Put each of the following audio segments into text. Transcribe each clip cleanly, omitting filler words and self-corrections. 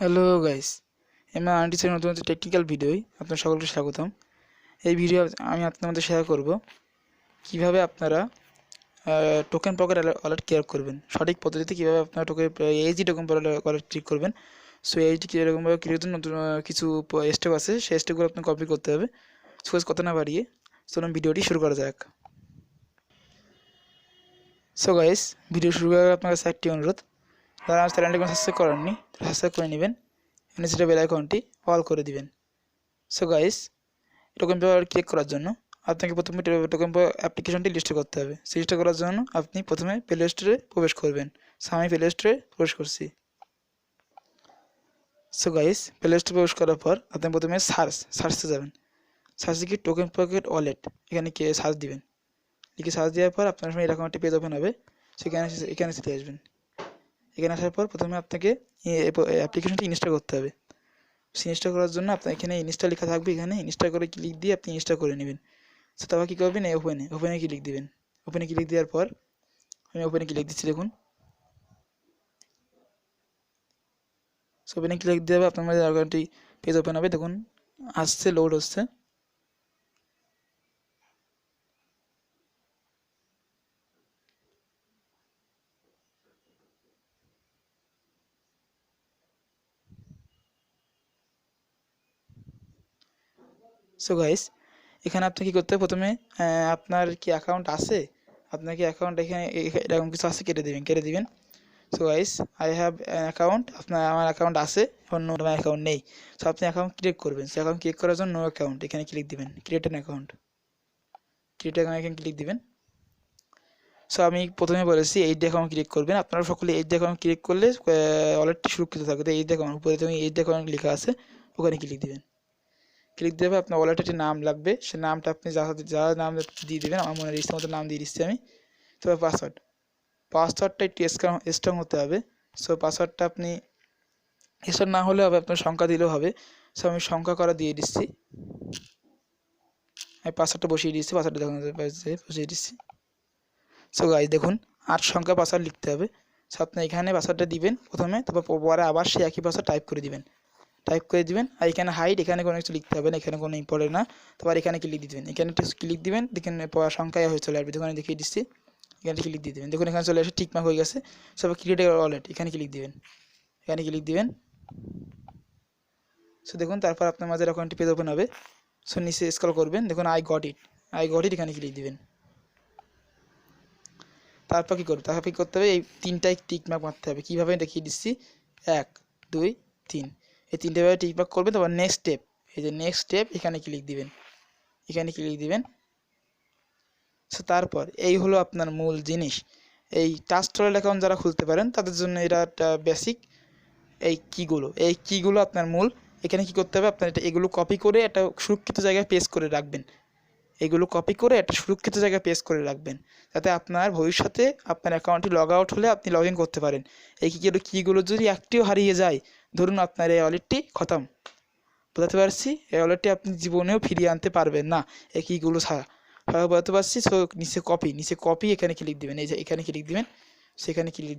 Hello guys, আমি আন্টিসের নতুন technical ভিডিওয় আপনার সকলকে স্বাগতম। এই ভিডিও আমি আপনাদের মধ্যে শেয়ার করব কিভাবে আপনারা টোকেন পকেট ওয়ালেট ক্রিয়েট করবেন, সঠিক পদ্ধতিতে কিভাবে আপনারা HD token pocket wallet create করবেন। সো এইচডি এরকমভাবে ক্রিয়েট নতুন কিছু স্টেপ আছে, সেই স্টেপগুলো আপনার কপি করতে হবে। সো কথা না বাড়িয়ে চলুন ভিডিওটি শুরু করা যাক। সো গাইস, ভিডিও শুরু করার আপনার কাছে একটি অনুরোধ, যারা আমার চ্যানেলটি সাবস্ক্রাইব করেননি সাবস্ক্রাইব করে নেবেন, নিচে বেল আইকনটি অল করে দিবেন। So guys, token paper click করার জন্য আপনাকে প্রথমে টোকেন পেপার অ্যাপ্লিকেশনটি লিস্ট করতে হবে। সেই লিস্ট করার জন্য আপনি প্রথমে প্লে স্টোরে প্রবেশ করবেন। সো আমি প্লে স্টোরে প্রবেশ করছি। সো গাইস, প্লে স্টোরে প্রবেশ করার পর আপনি প্রথমে সার্চে যাবেন। সার্চে কি টোকেন পকেট ওয়ালেট এখানে কি সার্চ দিবেন। লিখে সার্চ দেওয়ার পর আপনার সামনে এরকম একটা পেজ ওপেন হবে। সেখানে এখানে চলে আসবেন। এখানে আসার পর প্রথমে আপনাকে অ্যাপ্লিকেশনটি ইনস্টল করতে হবে। ইনস্টল করার জন্য আপনার এখানে ইনস্টল লেখা থাকবে, এখানে ইনস্টল করে ক্লিক দিয়ে আপনি ইনস্টল করে নেবেন। সো তারপর কী করবেন, ওপেনে ক্লিক দিবেন। ওপেনে ক্লিক দেওয়ার পর আমি ওপেনে ক্লিক দিচ্ছি, দেখুন। সো ওপেনে ক্লিক দেওয়া আপনার মধ্যে একটি পেজ ওপেন হবে, দেখুন আসছে, লোড হচ্ছে। সো গাইস, এখানে আপনি কী করতে হবে, প্রথমে আপনার কি অ্যাকাউন্ট আছে, আপনার কি অ্যাকাউন্ট এখানে এরকম কিছু আছে, কেটে দিবেন। So guys, I have an account, আমার অ্যাকাউন্ট আছে, অন্য আমার অ্যাকাউন্ট নেই। সো আপনি অ্যাকাউন্ট ক্রিয়েট করবেন। সো অ্যাকাউন্ট ক্রিয়েট করার জন্য নো অ্যাকাউন্ট এখানে ক্লিক দিবেন, ক্রিয়েট অ্যান অ্যাকাউন্ট এখানে ক্লিক দিবেন। সো আমি প্রথমে বলেছি এইচডি অ্যাকাউন্ট ক্রিয়েট করবেন। আপনারা সকলে এইচডি অ্যাকাউন্ট ক্রিয়েট করলে ওয়ালেটটি সুরক্ষিত থাকবে। তো এইচডি অ্যাকাউন্ট উপরে তুমি এইচডি অ্যাকাউন্ট লেখা আছে, ওখানে ক্লিক দিবেন। ক্লিক দেবে আপনার ওয়ালেটের একটি নাম লাগবে, সে নামটা আপনি যা নাম দিয়ে দেবেন। আমার মনে ইচ্ছা মতো নাম দিয়ে দিচ্ছি আমি। তবে পাসওয়ার্ডটা একটু স্ট্রং হতে হবে। সো পাসওয়ার্ডটা আপনি স্ট্রং না হলে হবে, আপনার সংখ্যা দিলেও হবে। সো আমি সংখ্যা করা দিয়ে দিচ্ছি। আমি পাসওয়ার্ডটা বসিয়ে দিচ্ছি, পাসওয়ার্ডটা দেখুন বসিয়ে দিচ্ছি। সো গাইস দেখুন, 8 সংখ্যা পাসওয়ার্ড লিখতে হবে। সো আপনি এখানে পাসওয়ার্ডটা দিবেন প্রথমে, তারপর পরে আবার সেই একই পাসওয়ার্ড টাইপ করে দিবেন। আর এখানে হাইড, এখানে কোনো কিছু লিখতে হবে না, এখানে কোনো ইম্পর্টেন্ট না। তারপর এখানে ক্লিক দিবেন, এখানে একটু ক্লিক দিবেন, দেখেন সংখ্যায় হয়ে চলে আসবে। দোকানে দেখিয়ে দিচ্ছি, এখানে ক্লিক দিয়ে দেবেন। দেখুন এখানে চলে আসে, টিকমার্ক হয়ে গেছে। সব ক্রিয়েট ওয়ালেট এখানে ক্লিক দিবেন, সো দেখুন তারপর আপনার মাঝে এরকম একটি পেজ ওপেন হবে। সো নিচে স্ক্রল করবেন, দেখুন আই গট ইট এখানে ক্লিক দিবেন। তারপর কী করতে হবে, এই তিনটায় টিকমার্ক মারতে হবে। কীভাবে দেখিয়ে দিচ্ছি, 1 2 3, এই তিনটেভাবে টিকমার্ক করবেন। তারপর নেক্সট স্টেপ, এই যে নেক্সট স্টেপ এখানে ক্লিক দিবেন। সো তারপর এই হলো আপনার মূল জিনিস। এই ট্রাস্টেড অ্যাকাউন্ট যারা খুলতে পারেন তাদের জন্য এটা একটা বেসিক। এই কিগুলো আপনার মূল। এখানে কি করতে হবে, আপনার এগুলো কপি করে একটা সুরক্ষিত জায়গায় পেস্ট করে রাখবেন। যাতে আপনার ভবিষ্যতে আপনার অ্যাকাউন্টটি লগ আউট হলে আপনি লগ ইন করতে পারেন। এই কিগুলো যদি একটিও হারিয়ে যায়, ধরুন আপনার এই ওয়ালেটটি খতম, বোঝাতে পারছি, এই ওয়ালেটটি আপনি জীবনেও ফিরিয়ে আনতে পারবেন না এই কিগুলো ছাড়া। বোঝাতে পারছি। সো নিচে কপি এখানে ক্লিক দিবেন, এই যে এখানে ক্লিক দিবেন, সেখানে ক্লিক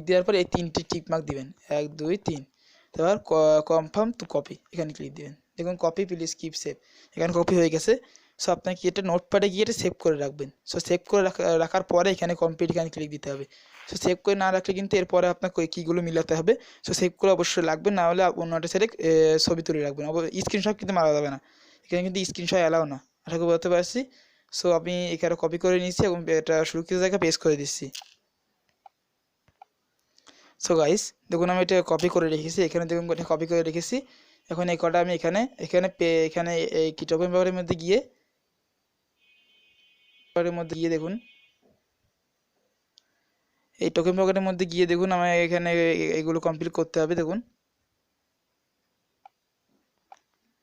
দেওয়ার পর এই 3টি টিকমার্ক দিবেন, 1 2 3। তারপর কনফার্ম টু কপি এখানে ক্লিক দিবেন। দেখুন কপি প্লিজ কিপ সেভ, এখানে কপি হয়ে গেছে। সো আপনাকে এটা নোটপ্যাডে গিয়ে এটা সেভ করে রাখবেন। সো সেভ করে রাখার পরে এখানে কমপ্লিট এখানে ক্লিক দিতে হবে। সো সেভ করে না রাখলে কিন্তু এরপরে আপনার কিগুলো মিলাতে হবে। সো সেভ করে অবশ্যই লাগবে, না হলে অন্য একটা সাইডে ছবি তুলে রাখবেন। স্ক্রিনশট কিন্তু মারা যাবে না, এখানে কিন্তু স্ক্রিনশট অ্যালাও না, আশা করি বলতে পারছি। সো আমি এখানে কপি করে নিচ্ছি এবং এটা সুরক্ষিত জায়গায় পেস্ট করে দিচ্ছি। সো গাইস দেখুন, আমি এটা কপি করে রেখেছি, এখানে দেখুন এটা কপি করে রেখেছি। এখন এই কটা আমি এখানে এই টোকেন পেপারের মধ্যে গিয়ে দেখুন, এই টোকেন পকেটের মধ্যে গিয়ে দেখুন আমার এখানে এগুলো কমপ্লিট করতে হবে। দেখুন,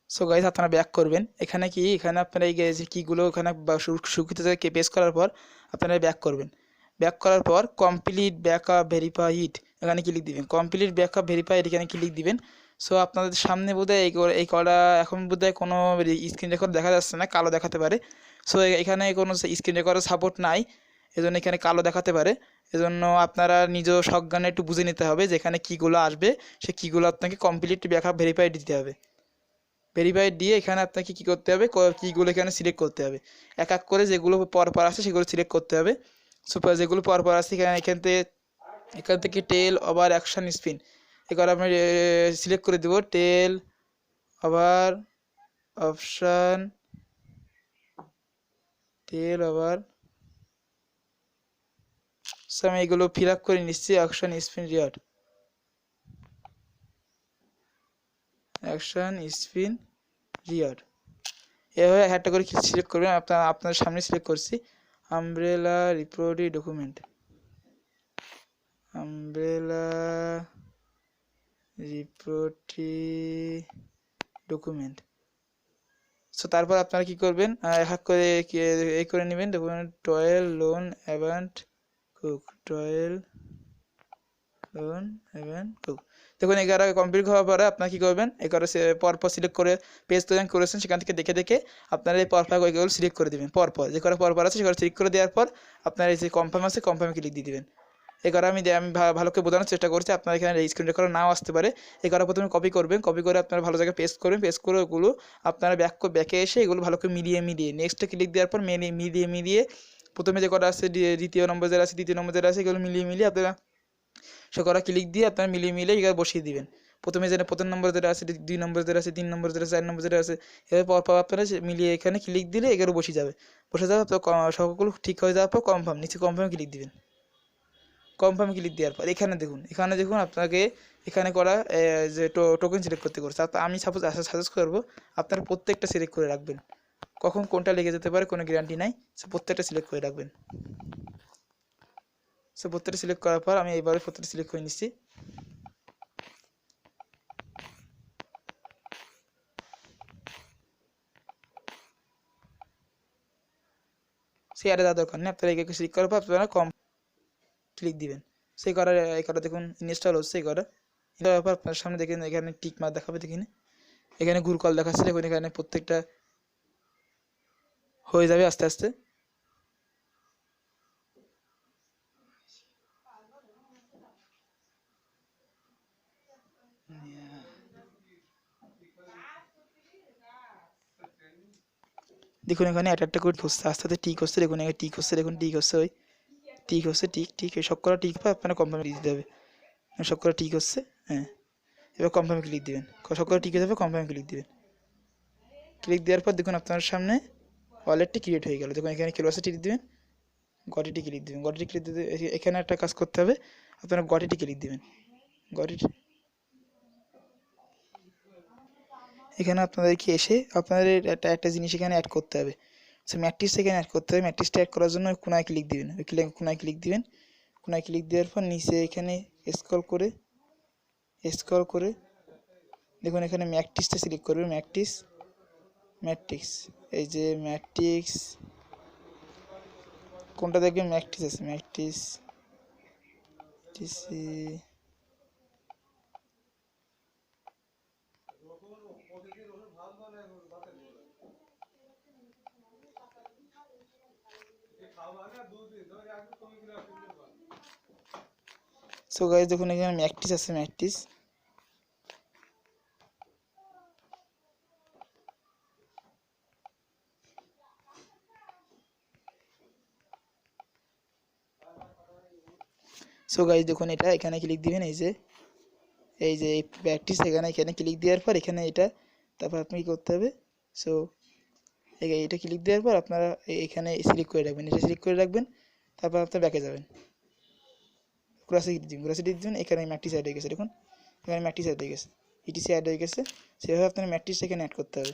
সো গাইস আপনারা ব্যাক করবেন। এখানে আপনারা এই যে কিগুলো এখানে সুরক্ষিত জায়গায় পেস্ট করার পর আপনারা ব্যাক করার পর কমপ্লিট ব্যাকআপ ভেরিফাইড এখানে ক্লিক দিবেন। কমপ্লিট ব্যাকআপ ভেরিফাইড এখানে ক্লিক দিবেন। সো আপনাদের সামনে বোধহয় এই কটা এখন বোধহয় কোনো স্ক্রিন রেকর্ড দেখা যাচ্ছে না, কালো দেখাতে পারে। সো এখানে কোনো স্ক্রিন রেকর্ডের সাপোর্ট নাই। এজন্য এখানে কালো দেখাতে পারে। এজন্য আপনারা নিজ সজ্ঞানে একটু বুঝে নিতে হবে যে এখানে কীগুলো আসবে, সে কীগুলো আপনাকে কমপ্লিট ব্যাকআপ ভেরিফাইড দিতে হবে। ভেরিফাইড দিয়ে এখানে আপনাকে কী করতে হবে, কীগুলো এখানে সিলেক্ট করতে হবে, এক এক করে যেগুলো পরপর আছে সেগুলো সিলেক্ট করতে হবে। সুপার যেগুলো পরপর আছে এখান থেকে টেল ওভার অ্যাকশন স্পিন এবার আমি সিলেক্ট করে দেবো tell over option tell over. So আমি এগুলো ফিল আপ করে নিচ্ছি। Action spin reward, action spin reward এভাবে একটা করে সিলেক্ট করবেন। আপনার সামনে সিলেক্ট করছি আমব্রেলা রিপোর্টি ডকুমেন্ট, আমব্রেলা রিপোর্টি ডকুমেন্ট। সো তারপর আপনারা কি করবেন, এক করে এই করে নেবেন। দেখুন টয়েল লোন অ্যাভান্ট কুক, টয়েল লোন অ্যাভান্ট কুক। দেখুন এগারো কমপ্লিট হওয়ার পরে আপনারা কী করবেন, এগারো পরপর সিলেক্ট করে পেজ তৈরি করেছেন সেখান থেকে দেখে দেখে আপনারা এই পরপর ওইগুলো সিলেক্ট করে দেবেন। পরপর যে করে পরপর আছে সেগুলো সিলেক্ট করে দেওয়ার পর আপনার এই যে কনফার্ম আছে কনফার্মে ক্লিক দিয়ে দেবেন। এগারো আমি ভালো করে বোঝানোর চেষ্টা করছি, আপনার এখানে স্ক্রিন রেকর্ড নাও আসতে পারে। এগারো প্রথমে কপি করবেন, কপি করে আপনারা ভালো জায়গায় পেস্ট করবেন, পেস্ট করে ওগুলো আপনারা ব্যাকে এসে এগুলো ভালো করে মিলিয়ে নেক্সটে ক্লিক দেওয়ার পর মিলিয়ে প্রথমে যে কটা আছে দ্বিতীয় নম্বর যারা আছে তৃতীয় নম্বর যারা আছে এগুলো মিলিয়ে আপনারা সে করা ক্লিক দিয়ে আপনারা মিলিয়ে এগুলো বসিয়ে দিবেন। প্রথমে যেটা প্রথম নম্বর যেটা আছে, 2 নম্বর যেটা আছে, 3 নম্বর যেটা আছে, 4 নম্বর যেটা আছে, এভাবে পরপর আপনারা মিলিয়ে এখানে ক্লিক দিলে এগুলো বসে যাবে। বসে যাওয়ার পর সবগুলো ঠিক হয়ে যাওয়ার পর কনফার্ম, নিচে কনফার্মে ক্লিক দিবেন। কনফার্ম ক্লিক দেওয়ার পর এখানে দেখুন আপনাকে এখানে করা যে টোকেন সিলেক্ট করতে করছে। আমি সাপোজ সাজেস্ট করবো আপনারা প্রত্যেকটা সিলেক্ট করে রাখবেন, কখন কোনটা লেগে যেতে পারে কোনো গ্যারান্টি নাই। সো প্রত্যেকটা সিলেক্ট করে রাখবেন। সো প্রত্যেকটা সিলেক্ট করার পর আমি এইবারে প্রত্যেকটা সিলেক্ট করে নিচ্ছি। সেই আরে দেওয়ার দরকার নেই, আপনারা একে সিলেক্ট করার পর আপনারা কম ক্লিক দিবেন। সেই করার এই করা দেখুন ইনস্টল হচ্ছে। এই করা ব্যাপার আপনার সামনে দেখেন এখানে টিক মার্ক দেখাবে, দেখিনি এখানে গুরকল দেখাচ্ছে। দেখুন এখানে প্রত্যেকটা হয়ে যাবে আস্তে আস্তে। দেখুন এখানে একটা করে হচ্ছে আস্তে আস্তে টিক হচ্ছে। দেখুন এখানে টিক হচ্ছে, দেখুন টিক হচ্ছে, ওই টিক হচ্ছে, টিক এই সব করা টিক পায় আপনারা কনফার্মে দিতে হবে। সব করা টিক হচ্ছে, হ্যাঁ এবার কনফার্মে ক্লিক দিবেন। সব করা টিক হয়ে যাবে, কনফার্মে ক্লিক দিবেন। ক্লিক দেওয়ার পর দেখুন আপনার সামনে ওয়ালেটটি ক্রিয়েট হয়ে গেল। দেখুন এখানে কিলোবাসে টিক দিবেন, গটিটি ক্লিক দিবেন। গটিটি ক্লিক দিতে এখানে একটা কাজ করতে হবে, আপনারা গটিটি ক্লিক দিবেন। গটিটি এখানে আপনাদেরকে এসে আপনাদের একটা জিনিস এখানে অ্যাড করতে হবে। সো ম্যাট্রিক্স এখানে অ্যাড করতে হবে। ম্যাট্রিক্সটা অ্যাড করার জন্য কোনায় ক্লিক দিবেন, ওই কোনায় ক্লিক দিবেন। কোনায় ক্লিক দেওয়ার পর নিচে এখানে স্ক্রল করে দেখুন এখানে ম্যাট্রিক্সটা সিলেক্ট করবেন। ম্যাট্রিক্স এই যে ম্যাট্রিক্স কোনটা দেখবেন, ম্যাট্রিক্স আছে, ম্যাট্রিক্স সো গাইস দেখুন এখানে ম্যাট্রিক্স আছে, ম্যাট্রিক্স সো গাইস দেখুন এটা এখানে ক্লিক দিবেন। এই যে ম্যাট্রিক্স এখানে ক্লিক দেওয়ার পর এখানে এটা তারপর আপনি কি করতে হবে। সো এটা ক্লিক দেওয়ার পর আপনারা এখানে সিলেক্ট করে রাখবেন, এটা সিলেক্ট করে রাখবেন। তারপর আপনার ব্যাকে যাবেন, গ্রাসিটি দিন। এখানে ম্যাট্রিক্স অ্যাড হয়ে গেছে, দেখুন এখানে ম্যাট্রিক্স অ্যাড হয়ে গেছে, ইটিসি অ্যাড হয়ে গেছে। সেভাবে আপনার ম্যাট্রিক্স এখানে অ্যাড করতে হবে।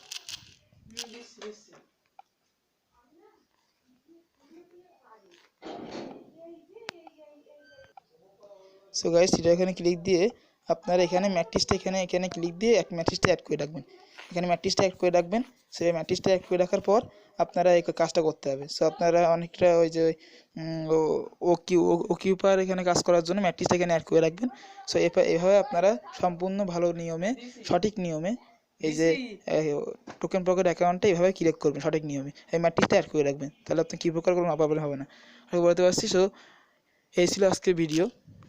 সো গাইস এটা এখানে ক্লিক দিয়ে আপনারা এখানে ম্যাট্রিক্সটা এখানে ক্লিক দিয়ে এক ম্যাট্রিক্সটা অ্যাড করে রাখবেন। এখানে ম্যাট্রিক্সটা অ্যাড করে রাখবেন। সেই ম্যাট্রিক্সটা অ্যাড করে রাখার পর আপনারা এই কাজটা করতে হবে। সো আপনারা অনেকটা ওই যে ওকিউপার এখানে কাজ করার জন্য ম্যাট্রিক্সটা এখানে অ্যাড করে রাখবেন। সো এভাবে আপনারা সম্পূর্ণ ভালো নিয়মে, সঠিক নিয়মে এই যে টোকেন পকেট অ্যাকাউন্টটা এইভাবে ক্রিয়েট করবেন সঠিক নিয়মে, এই ম্যাট্রিক্সটা অ্যাড করে রাখবেন, তাহলে আপনি কী প্রকার কোনো প্রবলেম হবে না। আমি বলতে পারছি। সো এই ছিল আজকের ভিডিও,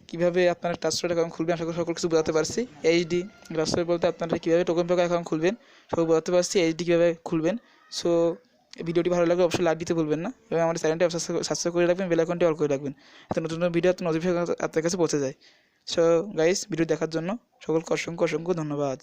কীভাবে আপনারা ট্রাস্টেড অ্যাকাউন্ট খুলবেন। আশা করি সকল কিছু বোঝাতে পারছি। এইচডি ট্রাস্টেড বলতে আপনারা কীভাবে টোকেন পকেট অ্যাকাউন্ট খুলবেন সব বোঝাতে পারছি, এইচডি কীভাবে খুলবেন। সো ভিডিওটি ভালো লাগলে অবশ্যই লাইক দিতে ভুলবেন না, এবং আমাদের চ্যানেলটি সাবস্ক্রাইব করে রাখবেন, বেল আইকনটি অল করে রাখবেন, এতে নতুন নতুন ভিডিও নোটিফিকেশন আপনার কাছে পৌঁছে যায়। সো গাইস, ভিডিও দেখার জন্য সকলকে অসংখ্য অসংখ্য ধন্যবাদ।